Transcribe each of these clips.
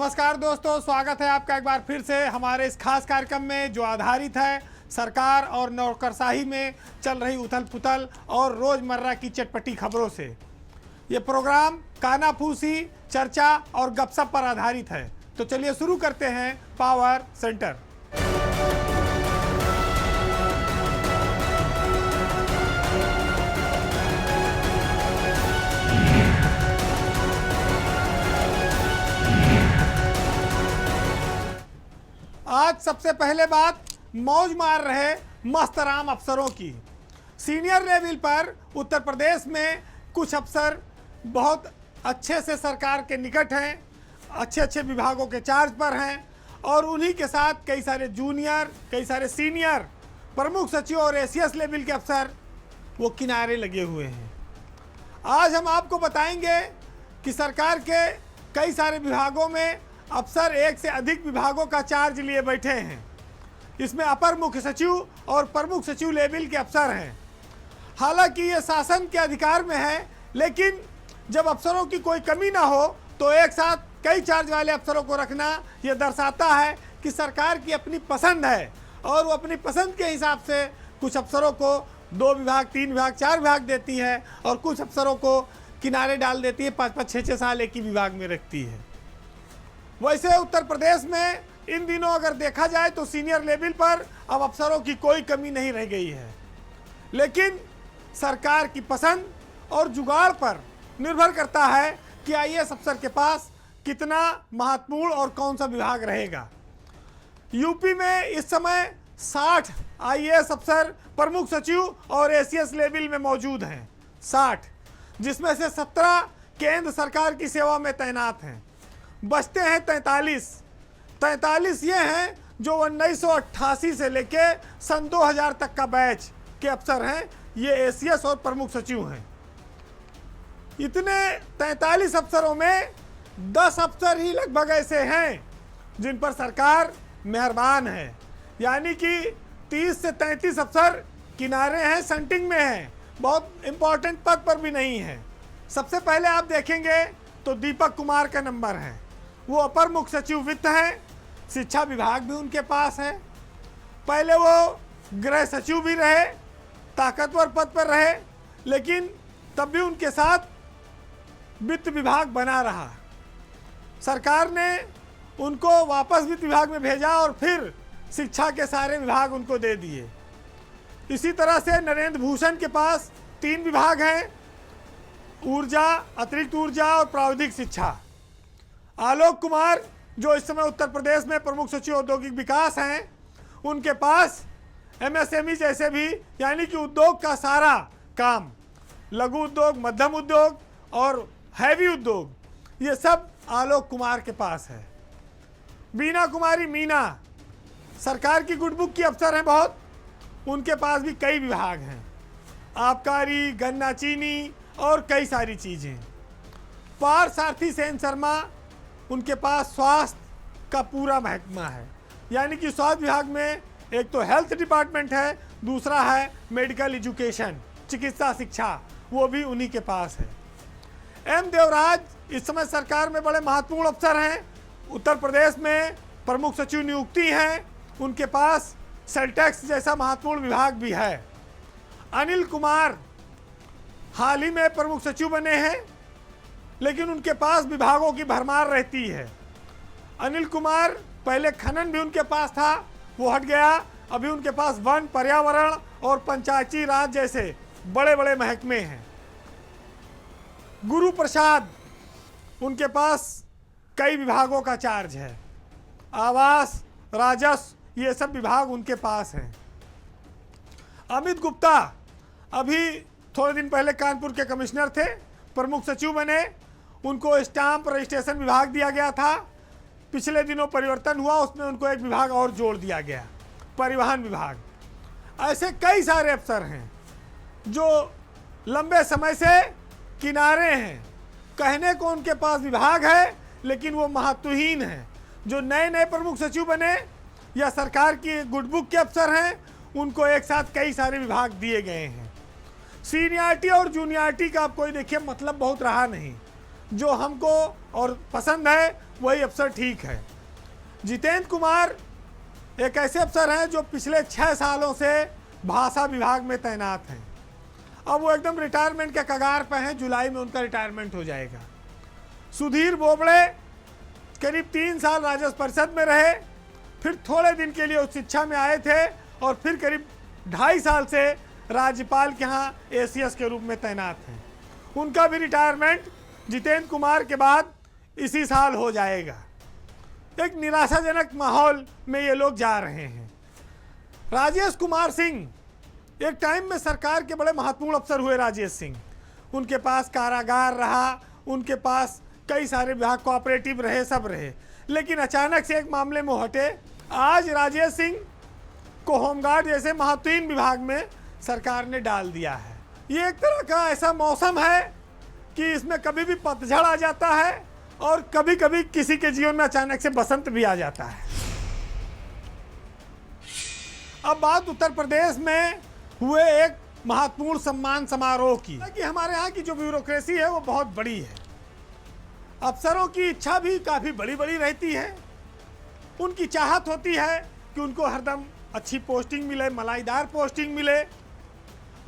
नमस्कार दोस्तों, स्वागत है आपका एक बार फिर से हमारे इस खास कार्यक्रम में जो आधारित है सरकार और नौकरशाही में चल रही उथल पुथल और रोज़मर्रा की चटपटी खबरों से। ये प्रोग्राम कानाफूसी, चर्चा और गपशप पर आधारित है। तो चलिए शुरू करते हैं पावर सेंटर। आज सबसे पहले बात मौज मार रहे मस्तराम अफसरों की। सीनियर लेवल पर उत्तर प्रदेश में कुछ अफसर बहुत अच्छे से सरकार के निकट हैं, अच्छे विभागों के चार्ज पर हैं और उन्हीं के साथ कई सारे जूनियर, कई सारे सीनियर, प्रमुख सचिव और एसीएस लेवल के अफसर वो किनारे लगे हुए हैं। आज हम आपको बताएंगे कि सरकार के कई सारे विभागों में अफसर एक से अधिक विभागों का चार्ज लिए बैठे हैं। इसमें अपर मुख्य सचिव और प्रमुख सचिव लेवल के अफसर हैं। हालांकि ये शासन के अधिकार में है, लेकिन जब अफसरों की कोई कमी ना हो तो एक साथ कई चार्ज वाले अफसरों को रखना ये दर्शाता है कि सरकार की अपनी पसंद है और वो अपनी पसंद के हिसाब से कुछ अफसरों को 2 विभाग, 3 विभाग, 4 विभाग देती है और कुछ अफसरों को किनारे डाल देती है, 5-5, 6-6 साल एक ही विभाग में रखती है। वैसे उत्तर प्रदेश में इन दिनों अगर देखा जाए तो सीनियर लेवल पर अब अफसरों की कोई कमी नहीं रह गई है, लेकिन सरकार की पसंद और जुगाड़ पर निर्भर करता है कि आईएएस अफसर के पास कितना महत्वपूर्ण और कौन सा विभाग रहेगा। यूपी में इस समय 60 आईएएस अफसर प्रमुख सचिव और एसीएस लेवल में मौजूद हैं, 60, जिसमें से 17 केंद्र सरकार की सेवा में तैनात हैं। बचते हैं 43 ये हैं जो 1988 से लेके सन 2000 तक का बैच के अफसर हैं। ये एसीएस और प्रमुख सचिव हैं। इतने 43 अफसरों में 10 अफसर ही लगभग ऐसे हैं जिन पर सरकार मेहरबान है, यानी कि 30 से 33 अफसर किनारे हैं, सेंटिंग में हैं, बहुत इंपॉर्टेंट पद पर भी नहीं है। सबसे पहले आप देखेंगे तो दीपक कुमार का नंबर है। वो अपर मुख्य सचिव वित्त हैं, शिक्षा विभाग भी उनके पास है। पहले वो गृह सचिव भी रहे, ताकतवर पद पर रहे, लेकिन तब भी उनके साथ वित्त विभाग बना रहा। सरकार ने उनको वापस वित्त विभाग में भेजा और फिर शिक्षा के सारे विभाग उनको दे दिए। इसी तरह से नरेंद्र भूषण के पास 3 विभाग हैं, ऊर्जा, अतिरिक्त ऊर्जा और प्राविधिक शिक्षा। आलोक कुमार जो इस समय उत्तर प्रदेश में प्रमुख सचिव औद्योगिक विकास हैं, उनके पास एमएसएमई जैसे भी, यानी कि उद्योग का सारा काम, लघु उद्योग, मध्यम उद्योग और हैवी उद्योग, ये सब आलोक कुमार के पास है। बीना कुमारी मीना सरकार की गुडबुक की अफसर हैं बहुत, उनके पास भी कई विभाग हैं, आबकारी, गन्ना, चीनी और कई सारी चीज़ें। पार्थसारथी सेन शर्मा, उनके पास स्वास्थ्य का पूरा महकमा है, यानी कि स्वास्थ्य विभाग में एक तो हेल्थ डिपार्टमेंट है, दूसरा है मेडिकल एजुकेशन, चिकित्सा शिक्षा, वो भी उन्हीं के पास है। एम देवराज इस समय सरकार में बड़े महत्वपूर्ण अफसर हैं, उत्तर प्रदेश में प्रमुख सचिव नियुक्ति हैं, उनके पास सेलटेक्स जैसा महत्वपूर्ण विभाग भी है। अनिल कुमार हाल ही में प्रमुख सचिव बने हैं, लेकिन उनके पास विभागों की भरमार रहती है। अनिल कुमार पहले खनन भी उनके पास था, वो हट गया, अभी उनके पास वन, पर्यावरण और पंचायती राज जैसे बड़े बड़े महकमे हैं। गुरु प्रसाद, उनके पास कई विभागों का चार्ज है, आवास, राजस्व, ये सब विभाग उनके पास हैं। अमित गुप्ता अभी थोड़े दिन पहले कानपुर के कमिश्नर थे, प्रमुख सचिव बने, उनको स्टाम्प रजिस्ट्रेशन विभाग दिया गया था। पिछले दिनों परिवर्तन हुआ, उसमें उनको एक विभाग और जोड़ दिया गया, परिवहन विभाग। ऐसे कई सारे अफसर हैं जो लंबे समय से किनारे हैं, कहने को उनके पास विभाग है लेकिन वो महत्वहीन हैं। जो नए नए प्रमुख सचिव बने या सरकार की गुडबुक के अफसर हैं, उनको एक साथ कई सारे विभाग दिए गए हैं। सीनियरिटी और जूनियरिटी का आप कोई देखिए मतलब बहुत रहा नहीं। जो हमको और पसंद है वही अफसर ठीक है। जितेंद्र कुमार एक ऐसे अफसर हैं जो पिछले 6 सालों से भाषा विभाग में तैनात हैं। अब वो एकदम रिटायरमेंट के कगार पर हैं, जुलाई में उनका रिटायरमेंट हो जाएगा। सुधीर बोबड़े करीब 3 साल राजस्व परिषद में रहे, फिर थोड़े दिन के लिए उच्च शिक्षा में आए थे और फिर करीब 2.5 साल से राज्यपाल के यहाँ एसीएस के रूप में तैनात हैं। उनका भी रिटायरमेंट जितेंद्र कुमार के बाद इसी साल हो जाएगा। एक निराशाजनक माहौल में ये लोग जा रहे हैं। राजेश कुमार सिंह एक टाइम में सरकार के बड़े महत्वपूर्ण अफसर हुए। राजेश सिंह, उनके पास कारागार रहा, उनके पास कई सारे विभाग कोऑपरेटिव रहे, सब रहे, लेकिन अचानक से एक मामले में हटे। आज राजेश सिंह को होमगार्ड जैसे महत्वहीन विभाग में सरकार ने डाल दिया है। ये एक तरह का ऐसा मौसम है कि इसमें कभी भी पतझड़ आ जाता है और कभी कभी किसी के जीवन में अचानक से बसंत भी आ जाता है। अब बात उत्तर प्रदेश में हुए एक महत्वपूर्ण सम्मान समारोह की कि हमारे यहाँ की जो ब्यूरोक्रेसी है वो बहुत बड़ी है। अफसरों की इच्छा भी काफ़ी बड़ी बड़ी रहती है। उनकी चाहत होती है कि उनको हरदम अच्छी पोस्टिंग मिले, मलाईदार पोस्टिंग मिले,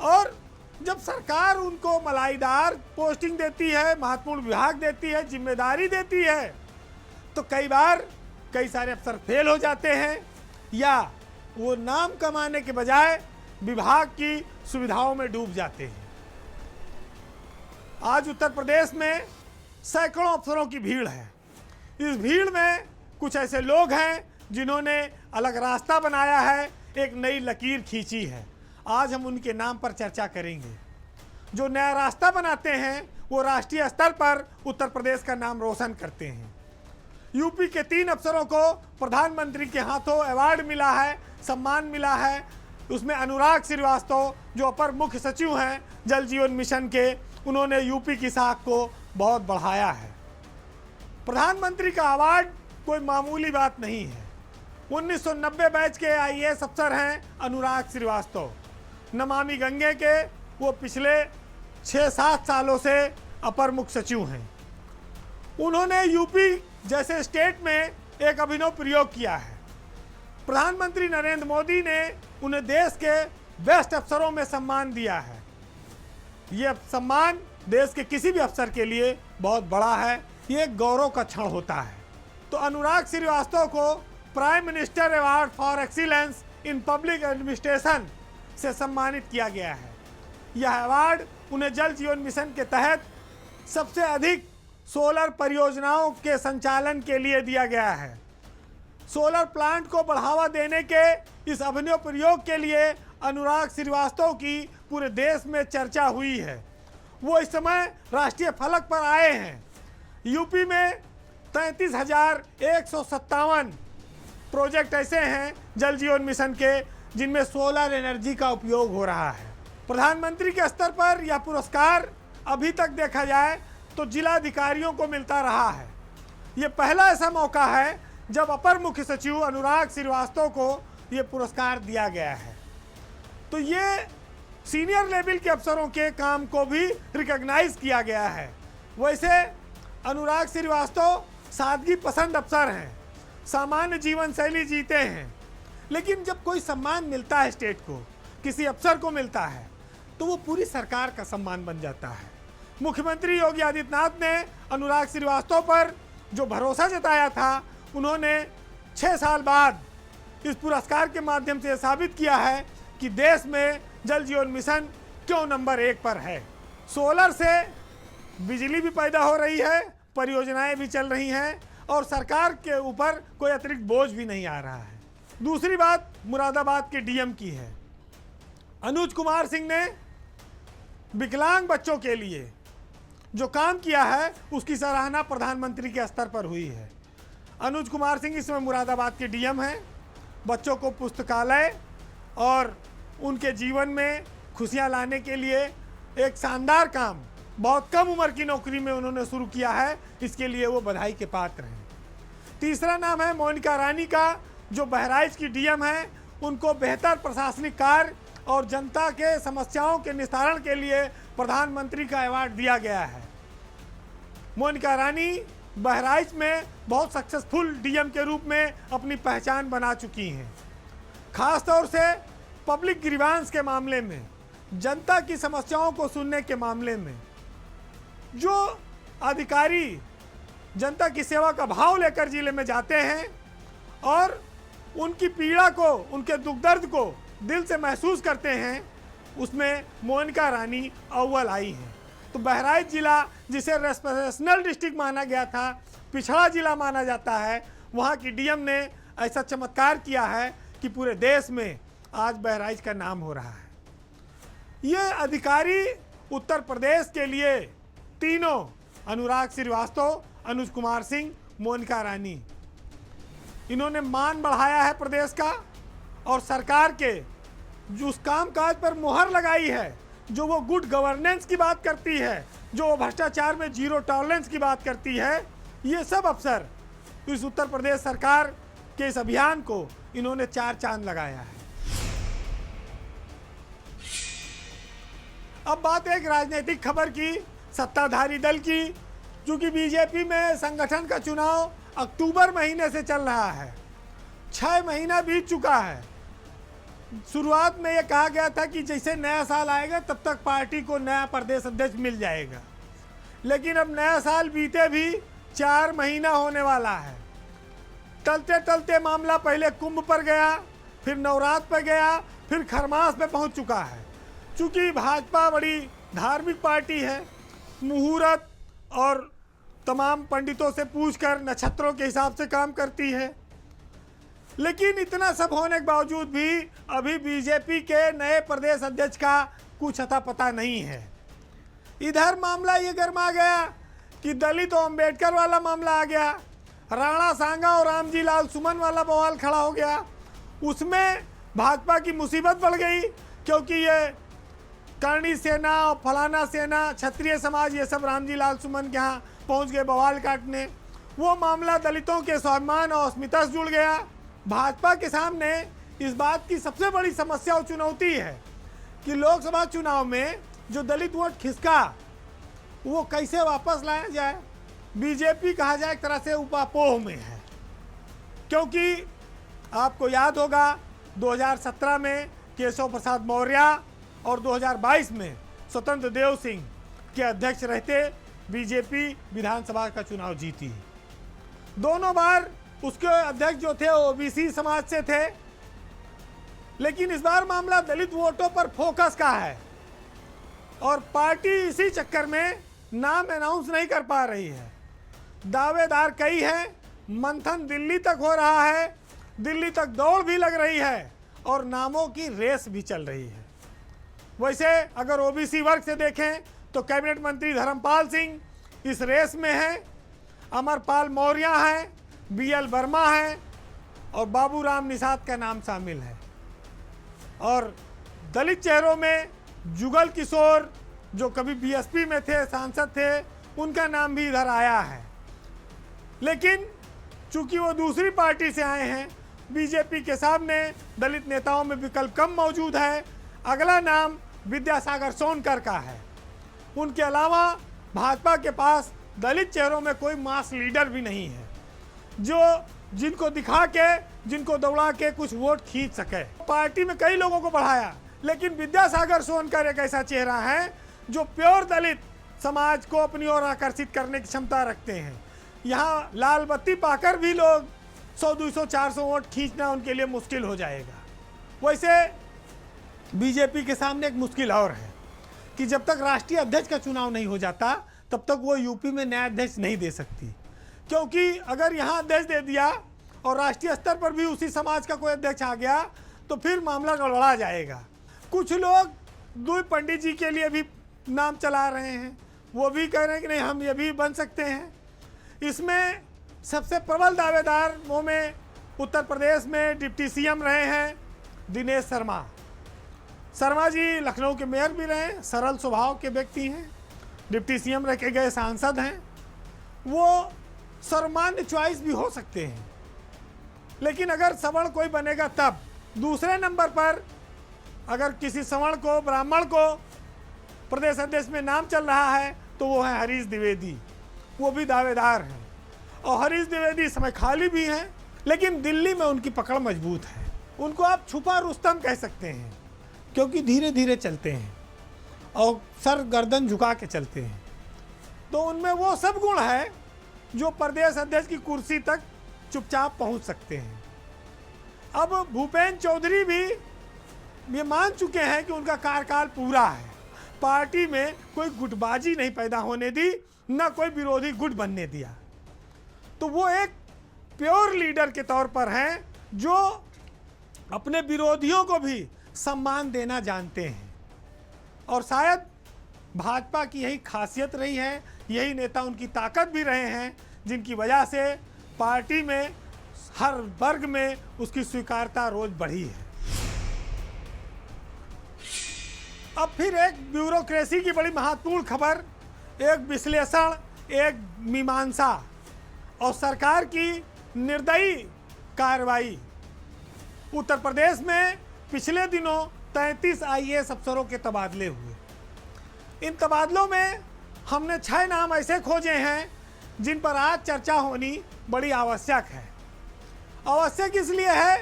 और जब सरकार उनको मलाईदार पोस्टिंग देती है, महत्वपूर्ण विभाग देती है, जिम्मेदारी देती है, तो कई बार कई सारे अफसर फेल हो जाते हैं या वो नाम कमाने के बजाय विभाग की सुविधाओं में डूब जाते हैं। आज उत्तर प्रदेश में सैकड़ों अफसरों की भीड़ है। इस भीड़ में कुछ ऐसे लोग हैं जिन्होंने अलग रास्ता बनाया है, एक नई लकीर खींची है। आज हम उनके नाम पर चर्चा करेंगे। जो नया रास्ता बनाते हैं वो राष्ट्रीय स्तर पर उत्तर प्रदेश का नाम रोशन करते हैं। यूपी के 3 अफसरों को प्रधानमंत्री के हाथों अवार्ड मिला है, सम्मान मिला है। उसमें अनुराग श्रीवास्तव जो अपर मुख्य सचिव हैं जल जीवन मिशन के, उन्होंने यूपी की साख को बहुत बढ़ाया है। प्रधानमंत्री का अवार्ड कोई मामूली बात नहीं है। 1990 बैच के आईएएस अफसर हैं अनुराग श्रीवास्तव। नमामि गंगे के वो पिछले 6-7 सालों से अपर मुख्य सचिव हैं। उन्होंने यूपी जैसे स्टेट में एक अभिनव प्रयोग किया है। प्रधानमंत्री नरेंद्र मोदी ने उन्हें देश के बेस्ट अफसरों में सम्मान दिया है। ये सम्मान देश के किसी भी अफसर के लिए बहुत बड़ा है, ये एक गौरव का क्षण होता है। तो अनुराग श्रीवास्तव को prime minister award for excellence in public administration से सम्मानित किया गया है। यह अवार्ड उन्हें जल जीवन मिशन के तहत सबसे अधिक सोलर परियोजनाओं के संचालन के लिए दिया गया है। सोलर प्लांट को बढ़ावा देने के इस अभिनव प्रयोग के लिए अनुराग श्रीवास्तव की पूरे देश में चर्चा हुई है। वो इस समय राष्ट्रीय फलक पर आए हैं। यूपी में 33,157 प्रोजेक्ट ऐसे हैं जल जीवन मिशन के जिनमें सोलर एनर्जी का उपयोग हो रहा है। प्रधानमंत्री के स्तर पर यह पुरस्कार अभी तक देखा जाए तो जिलाधिकारियों को मिलता रहा है। ये पहला ऐसा मौका है जब अपर मुख्य सचिव अनुराग श्रीवास्तव को ये पुरस्कार दिया गया है। तो ये सीनियर लेवल के अफसरों के काम को भी रिकॉग्नाइज किया गया है। वैसे अनुराग श्रीवास्तव सादगी पसंद अफसर हैं, सामान्य जीवन शैली जीते हैं, लेकिन जब कोई सम्मान मिलता है स्टेट को, किसी अफसर को मिलता है, तो वो पूरी सरकार का सम्मान बन जाता है। मुख्यमंत्री योगी आदित्यनाथ ने अनुराग श्रीवास्तव पर जो भरोसा जताया था, उन्होंने 6 साल बाद इस पुरस्कार के माध्यम से साबित किया है कि देश में जल जीवन मिशन क्यों नंबर 1 पर है। सोलर से बिजली भी पैदा हो रही है, परियोजनाएं भी चल रही हैं और सरकार के ऊपर कोई अतिरिक्त बोझ भी नहीं आ रहा है। दूसरी बात मुरादाबाद के डीएम की है। अनुज कुमार सिंह ने विकलांग बच्चों के लिए जो काम किया है उसकी सराहना प्रधानमंत्री के स्तर पर हुई है। अनुज कुमार सिंह इस समय मुरादाबाद के डीएम हैं। बच्चों को पुस्तकालय और उनके जीवन में खुशियां लाने के लिए एक शानदार काम बहुत कम उम्र की नौकरी में उन्होंने शुरू किया है, इसके लिए वो बधाई के पात्र हैं। तीसरा नाम है मोनिका रानी का, जो बहराइच की डीएम हैं। उनको बेहतर प्रशासनिक कार्य और जनता के समस्याओं के निस्तारण के लिए प्रधानमंत्री का अवार्ड दिया गया है। मोनिका रानी बहराइच में बहुत सक्सेसफुल डीएम के रूप में अपनी पहचान बना चुकी हैं। खास तौर से पब्लिक ग्रीवांस के मामले में, जनता की समस्याओं को सुनने के मामले में जो अधिकारी जनता की सेवा का भाव लेकर जिले में जाते हैं और उनकी पीड़ा को, उनके दुख दर्द को दिल से महसूस करते हैं, उसमें मोनिका रानी अव्वल आई हैं। तो बहराइच जिला, जिसे रेस्पिरेशनल डिस्ट्रिक्ट माना गया था, पिछड़ा जिला माना जाता है, वहाँ की डीएम ने ऐसा चमत्कार किया है कि पूरे देश में आज बहराइच का नाम हो रहा है। ये अधिकारी उत्तर प्रदेश के लिए तीनों, अनुराग श्रीवास्तव, अनुज कुमार सिंह, मोनिका रानी, इन्होंने मान बढ़ाया है प्रदेश का और सरकार के जो उस काम काज पर मुहर लगाई है, जो वो गुड गवर्नेंस की बात करती है, जो वो भ्रष्टाचार में जीरो टॉलरेंस की बात करती है, ये सब अफसर इस उत्तर प्रदेश सरकार के इस अभियान को इन्होंने चार चांद लगाया है। अब बात एक राजनीतिक खबर की, सत्ताधारी दल की। चूंकि बीजेपी में संगठन का चुनाव अक्टूबर महीने से चल रहा है, 6 महीना बीत चुका है। शुरुआत में ये कहा गया था कि जैसे नया साल आएगा तब तक पार्टी को नया प्रदेश अध्यक्ष मिल जाएगा, लेकिन अब नया साल बीते भी 4 महीना होने वाला है। टलते टलते मामला पहले कुंभ पर गया, फिर नवरात्र पर गया, फिर खरमास पे पहुंच चुका है। चूंकि भाजपा बड़ी धार्मिक पार्टी है, मुहूर्त और तमाम पंडितों से पूछकर नक्षत्रों के हिसाब से काम करती है, लेकिन इतना सब होने के बावजूद भी अभी बीजेपी के नए प्रदेश अध्यक्ष का कुछ अता पता नहीं है। इधर मामला ये गर्मा गया कि दलित और अम्बेडकर वाला मामला आ गया, राणा सांगा और रामजी लाल सुमन वाला बवाल खड़ा हो गया। उसमें भाजपा की मुसीबत बढ़ गई, क्योंकि ये करणी सेना और फलाना सेना, क्षत्रिय समाज, ये सब रामजी लाल सुमन के यहाँ पहुँच गए बवाल काटने। वो मामला दलितों के स्वाभिमान और अस्मिता से जुड़ गया। भाजपा के सामने इस बात की सबसे बड़ी समस्या और चुनौती है कि लोकसभा चुनाव में जो दलित वोट खिसका वो कैसे वापस लाया जाए। बीजेपी कहा जाए एक तरह से उपापोह में है, क्योंकि आपको याद होगा 2017 में केशव प्रसाद मौर्य और 2022 में स्वतंत्र देव सिंह के अध्यक्ष रहते बीजेपी विधानसभा का चुनाव जीती। दोनों बार उसके अध्यक्ष जो थे ओबीसी समाज से थे, लेकिन इस बार मामला दलित वोटों पर फोकस का है और पार्टी इसी चक्कर में नाम अनाउंस नहीं कर पा रही है। दावेदार कई हैं, मंथन दिल्ली तक हो रहा है, दिल्ली तक दौड़ भी लग रही है और नामों की रेस भी चल रही है। वैसे अगर ओबीसी वर्ग से देखें तो कैबिनेट मंत्री धर्मपाल सिंह इस रेस में हैं, अमरपाल मौर्य हैं, बीएल वर्मा हैं और बाबूराम निषाद का नाम शामिल है। और दलित चेहरों में जुगल किशोर, जो कभी बीएसपी में थे, सांसद थे, उनका नाम भी इधर आया है। लेकिन चूंकि वो दूसरी पार्टी से आए हैं, बीजेपी के सामने दलित नेताओं में विकल्प कम मौजूद है। अगला नाम विद्यासागर सोनकर का है। उनके अलावा भाजपा के पास दलित चेहरों में कोई मास लीडर भी नहीं है जो जिनको दिखा के, जिनको दौड़ा के कुछ वोट खींच सके। पार्टी में कई लोगों को बढ़ाया, लेकिन विद्यासागर सोनकर एक ऐसा चेहरा है जो प्योर दलित समाज को अपनी ओर आकर्षित करने की क्षमता रखते हैं। यहाँ लाल बत्ती पाकर भी लोग 100, 200, 400 वोट खींचना उनके लिए मुश्किल हो जाएगा। वैसे बीजेपी के सामने एक मुश्किल और है कि जब तक राष्ट्रीय अध्यक्ष का चुनाव नहीं हो जाता तब तक वो यूपी में नया अध्यक्ष नहीं दे सकती, क्योंकि अगर यहाँ अध्यक्ष दे दिया और राष्ट्रीय स्तर पर भी उसी समाज का कोई अध्यक्ष आ गया तो फिर मामला गड़बड़ा जाएगा। कुछ लोग द्वीप पंडित जी के लिए भी नाम चला रहे हैं, वो भी कह रहे हैं कि नहीं हम ये भी बन सकते हैं। इसमें सबसे प्रबल दावेदार वो में उत्तर प्रदेश में डिप्टी सीएम रहे हैं दिनेश शर्मा। शर्मा जी लखनऊ के मेयर भी रहे, सरल स्वभाव के व्यक्ति हैं, डिप्टी सीएम रह के गए सांसद हैं। वो सर्वमान्य चॉइस भी हो सकते हैं, लेकिन अगर सवर्ण कोई बनेगा तब। दूसरे नंबर पर अगर किसी सवर्ण को, ब्राह्मण को प्रदेश अध्यक्ष में नाम चल रहा है तो वो है हरीश द्विवेदी। वो भी दावेदार हैं, और हरीश द्विवेदी इस समय खाली भी हैं, लेकिन दिल्ली में उनकी पकड़ मजबूत है। उनको आप छुपा रुस्तम कह सकते हैं, क्योंकि धीरे धीरे चलते हैं और सर गर्दन झुका के चलते हैं। तो उनमें वो सब गुण है जो प्रदेश अध्यक्ष की कुर्सी तक चुपचाप पहुंच सकते हैं। अब भूपेंद्र चौधरी भी ये मान चुके हैं कि उनका कार्यकाल पूरा है। पार्टी में कोई गुटबाजी नहीं पैदा होने दी, न कोई विरोधी गुट बनने दिया। तो वो एक प्योर लीडर के तौर पर हैं जो अपने विरोधियों को भी सम्मान देना जानते हैं, और शायद भाजपा की यही खासियत रही है, यही नेता उनकी ताकत भी रहे हैं, जिनकी वजह से पार्टी में हर वर्ग में उसकी स्वीकार्यता रोज बढ़ी है। अब फिर एक ब्यूरोक्रेसी की बड़ी महत्वपूर्ण खबर, एक विश्लेषण, एक मीमांसा और सरकार की निर्दयी कार्रवाई। उत्तर प्रदेश में पिछले दिनों 33 आईएएस अफसरों के तबादले हुए। इन तबादलों में हमने 6 नाम ऐसे खोजे हैं जिन पर आज चर्चा होनी बड़ी आवश्यक है। आवश्यक इसलिए है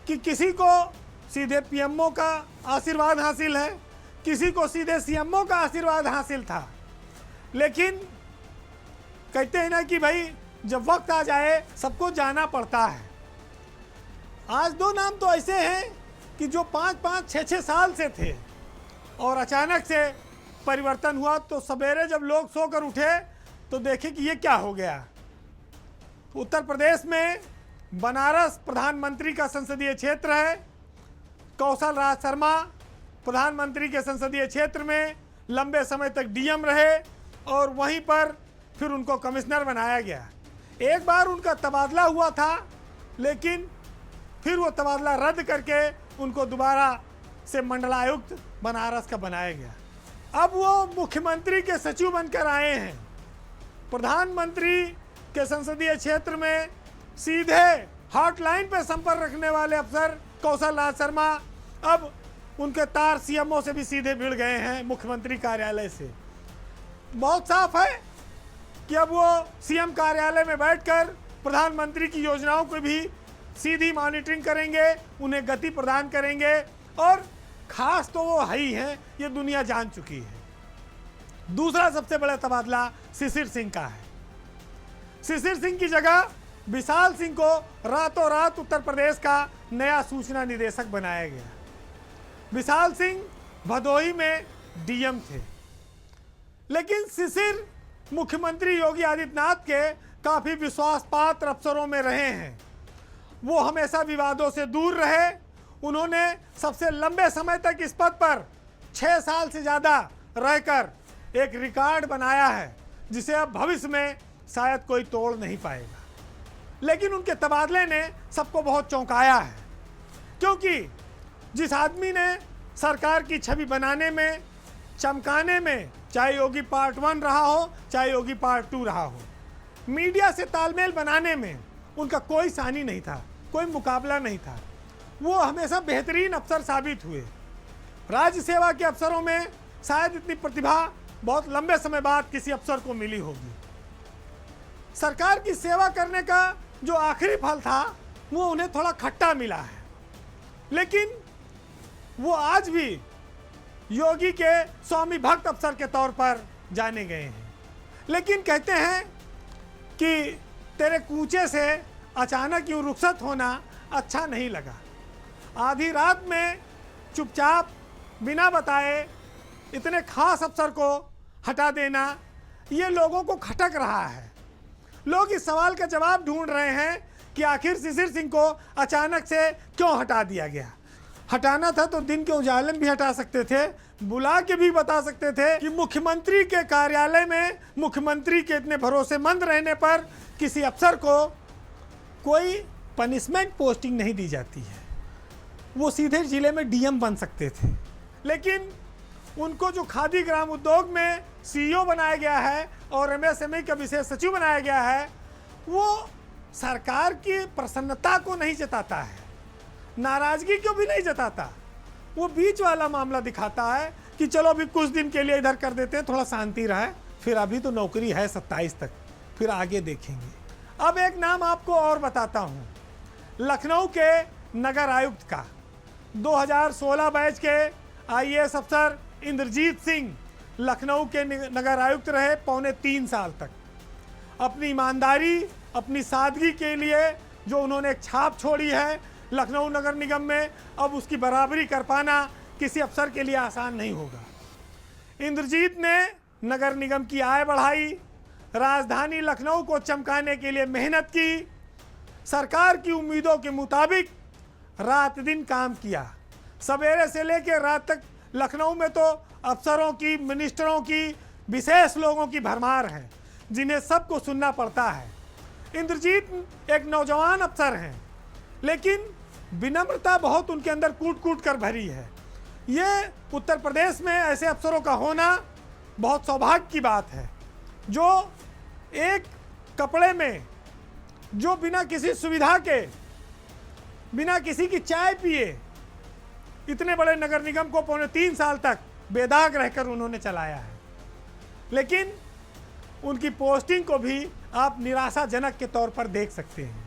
कि किसी को सीधे पीएमओ का आशीर्वाद हासिल है, किसी को सीधे सीएमओ का आशीर्वाद हासिल था, लेकिन कहते हैं ना कि भाई जब वक्त आ जाए सबको जाना पड़ता है। आज 2 नाम तो ऐसे हैं कि जो 5-5, 6-6 साल से थे और अचानक से परिवर्तन हुआ, तो सवेरे जब लोग सोकर उठे तो देखे कि ये क्या हो गया। उत्तर प्रदेश में बनारस प्रधानमंत्री का संसदीय क्षेत्र है। कौशल राज शर्मा प्रधानमंत्री के संसदीय क्षेत्र में लंबे समय तक डीएम रहे और वहीं पर फिर उनको कमिश्नर बनाया गया। एक बार उनका तबादला हुआ था, लेकिन फिर वो तबादला रद्द करके उनको दोबारा से मंडलायुक्त बनारस का बनाया गया। अब वो मुख्यमंत्री के सचिव बनकर आए हैं। प्रधानमंत्री के संसदीय क्षेत्र में सीधे हॉटलाइन पे संपर्क रखने वाले अफसर कौशल राज शर्मा अब उनके तार सीएमओ से भी सीधे भिड़ गए हैं, मुख्यमंत्री कार्यालय से। बहुत साफ है कि अब वो सीएम कार्यालय में बैठकर प्रधानमंत्री की योजनाओं को भी सीधी मॉनिटरिंग करेंगे, उन्हें गति प्रदान करेंगे, और खास तो वो है ही हैं, ये दुनिया जान चुकी है। दूसरा सबसे बड़ा तबादला शिशिर सिंह का है। शिशिर सिंह की जगह विशाल सिंह को रातों रात उत्तर प्रदेश का नया सूचना निदेशक बनाया गया। विशाल सिंह भदोही में डीएम थे, लेकिन शिशिर मुख्यमंत्री योगी आदित्यनाथ के काफी विश्वास पात्र अफसरों में रहे हैं। वो हमेशा विवादों से दूर रहे। उन्होंने सबसे लंबे समय तक इस पद पर 6 साल से ज़्यादा रहकर एक रिकॉर्ड बनाया है, जिसे अब भविष्य में शायद कोई तोड़ नहीं पाएगा। लेकिन उनके तबादले ने सबको बहुत चौंकाया है, क्योंकि जिस आदमी ने सरकार की छवि बनाने में, चमकाने में, चाहे योगी पार्ट 1 रहा हो, चाहे योगी पार्ट 2 रहा हो, मीडिया से तालमेल बनाने में उनका कोई सानी नहीं था, कोई मुकाबला नहीं था। वो हमेशा बेहतरीन अफसर साबित हुए। राज्य सेवा के अफसरों में शायद इतनी प्रतिभा बहुत लंबे समय बाद किसी अफसर को मिली होगी। सरकार की सेवा करने का जो आखिरी फल था वो उन्हें थोड़ा खट्टा मिला है, लेकिन वो आज भी योगी के स्वामी भक्त अफसर के तौर पर जाने गए हैं। लेकिन कहते हैं कि तेरे कूचे से अचानक यूँ रुखसत होना अच्छा नहीं लगा। आधी रात में चुपचाप बिना बताए इतने खास अफसर को हटा देना, ये लोगों को खटक रहा है। लोग इस सवाल का जवाब ढूंढ रहे हैं कि आखिर शिशिर सिंह को अचानक से क्यों हटा दिया गया। हटाना था तो दिन के उजाले में भी हटा सकते थे, बुला के भी बता सकते थे कि मुख्यमंत्री के कार्यालय में मुख्यमंत्री के इतने भरोसेमंद रहने पर किसी अफसर को कोई पनिशमेंट पोस्टिंग नहीं दी जाती है। वो सीधे जिले में डीएम बन सकते थे, लेकिन उनको जो खादी ग्राम उद्योग में सीईओ बनाया गया है और एमएसएमई का विशेष सचिव बनाया गया है, वो सरकार की प्रसन्नता को नहीं जताता है, नाराजगी को भी नहीं जताता। वो बीच वाला मामला दिखाता है कि चलो अभी कुछ दिन के लिए इधर कर देते हैं, थोड़ा शांति रहे, फिर अभी तो नौकरी है 27 तक, फिर आगे देखेंगे। अब एक नाम आपको और बताता हूँ, लखनऊ के नगर आयुक्त का 2016 बैच के IAS अफसर इंद्रजीत सिंह लखनऊ के नगर आयुक्त रहे 3.25 साल तक। अपनी ईमानदारी, अपनी सादगी के लिए जो उन्होंने एक छाप छोड़ी है लखनऊ नगर निगम में, अब उसकी बराबरी कर पाना किसी अफसर के लिए आसान नहीं होगा। इंद्रजीत ने नगर निगम की आय बढ़ाई, राजधानी लखनऊ को चमकाने के लिए मेहनत की, सरकार की उम्मीदों के मुताबिक रात दिन काम किया। सवेरे से लेकर रात तक लखनऊ में तो अफसरों की, मिनिस्टरों की, विशेष लोगों की भरमार है जिन्हें सबको सुनना पड़ता है। इंद्रजीत एक नौजवान अफसर हैं, लेकिन विनम्रता बहुत उनके अंदर कूट कूट कर भरी है। ये उत्तर प्रदेश में ऐसे अफसरों का होना बहुत सौभाग्य की बात है, जो एक कपड़े में, जो बिना किसी सुविधा के, बिना किसी की चाय पिए इतने बड़े नगर निगम को 3.25 साल तक बेदाग रहकर उन्होंने चलाया है। लेकिन उनकी पोस्टिंग को भी आप निराशाजनक के तौर पर देख सकते हैं।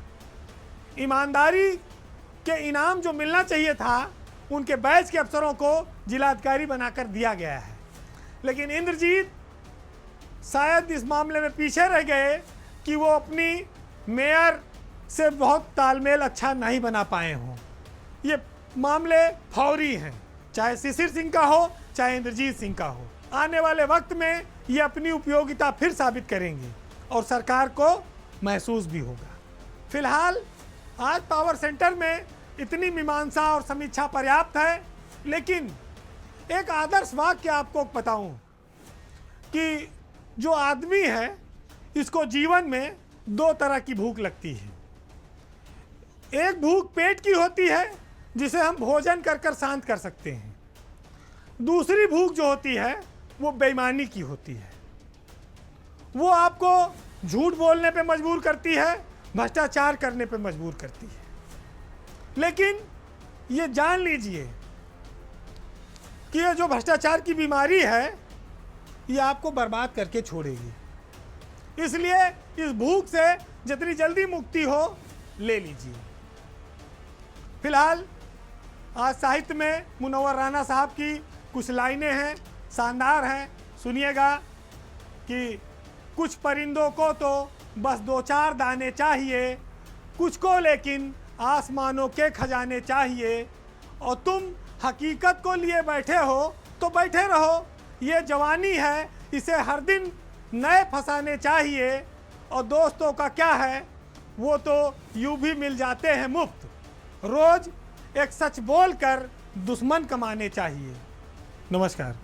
ईमानदारी के इनाम जो मिलना चाहिए था, उनके बैच के अफसरों को जिलाधिकारी बनाकर दिया गया है। लेकिन इंद्रजीत शायद इस मामले में पीछे रह गए कि वो अपनी मेयर से बहुत तालमेल अच्छा नहीं बना पाए हों। ये मामले फौरी हैं, चाहे शिशिर सिंह का हो, चाहे इंद्रजीत सिंह का हो। आने वाले वक्त में ये अपनी उपयोगिता फिर साबित करेंगे और सरकार को महसूस भी होगा। फिलहाल आज पावर सेंटर में इतनी मीमांसा और समीक्षा पर्याप्त है, लेकिन एक आदर्श वाक्य आपको बताऊं कि जो आदमी है, इसको जीवन में 2 तरह की भूख लगती है। एक भूख पेट की होती है, जिसे हम भोजन कर कर शांत कर सकते हैं। दूसरी भूख जो होती है वो बेईमानी की होती है। वो आपको झूठ बोलने पे मजबूर करती है, भ्रष्टाचार करने पे मजबूर करती है। लेकिन ये जान लीजिए कि ये जो भ्रष्टाचार की बीमारी है, ये आपको बर्बाद करके छोड़ेगी। इसलिए इस भूख से जितनी जल्दी मुक्ति हो, ले लीजिए। फिलहाल आज साहित्य में मुनव्वर राना साहब की कुछ लाइनें हैं, शानदार हैं, सुनिएगा कि कुछ परिंदों को तो बस 2-4 दाने चाहिए, कुछ को लेकिन आसमानों के खजाने चाहिए। और तुम हकीकत को लिए बैठे हो तो बैठे रहो, ये जवानी है, इसे हर दिन नए फसाने चाहिए। और दोस्तों का क्या है, वो तो यूं भी मिल जाते हैं मुफ्त। रोज एक सच बोलकर दुश्मन कमाने चाहिए। नमस्कार।